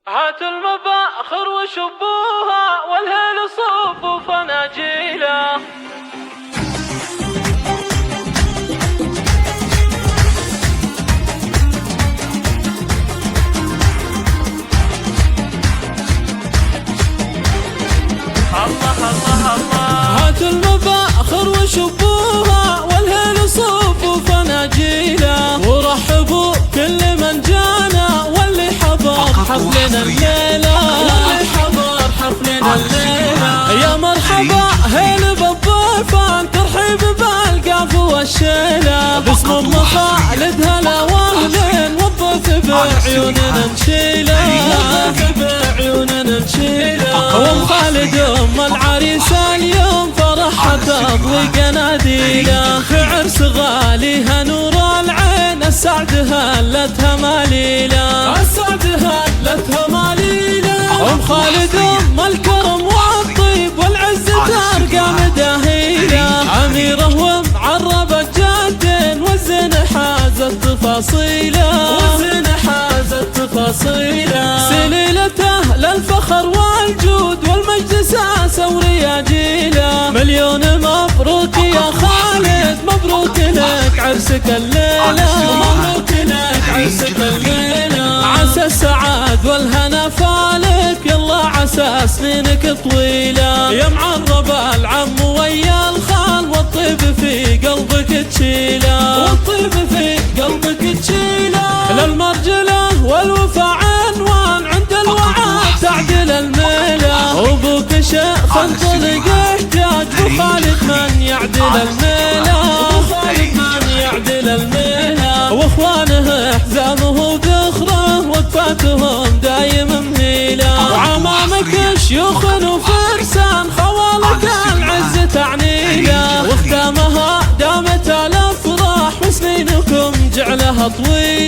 هات المباخر وشبوها والهيل صفوف ناجيله. الله الله الله. هات المباخر وشبوها والهيل صفوف ناجيله، ورحبوا كل من جانا واللي حضر حفلنا الليلة، واللي حضر حفلنا الليلة. يا مرحبا هيل بالضيفان، ترحيب بالقاف والشيلة، باسم ام خالد هلا واهلين، والضيف بعيوننا نشيله، والضيف بعيوننا نشيله. ام خالد ام العريس اليوم فرحها تضوي قناديله، في عرس غاليها نور العين، السعد هلتها ماليله، السعد هلتها ماليله. ام خالد ام الكرم والطيب والعز ترقى مداهيله، اميره ومعربه جدين، والزين حازت تفاصيله، والزين حازت تفاصيله. سليلته للفخر والجود والمجد ساسه ورياجيله، مليون مبروك يا خالد، مبروك لك عرسك الليله، مبروك لك عرسك الليله. عسى السعاد والهنا فالك، يلا عسى سنينك طويله، يا معرب العم ويا الخال، والطيب في قلبك تشيله، والطيب في قلبك تشيله. للمرجله والوفا عنوان، عند الوعاء تعدل الميله، وابوك شيخ انطلق احتاج، وخالد من يعدل الميله، وخالد من يعدل الميله. واخوانه حزامه وذخره، وقفاتهم دايم مهيله، وعمامك شيوخ وفرسان، خوالك العز تعنيله، وختامها دامت الافراح، وسنينكم جعلها طويله.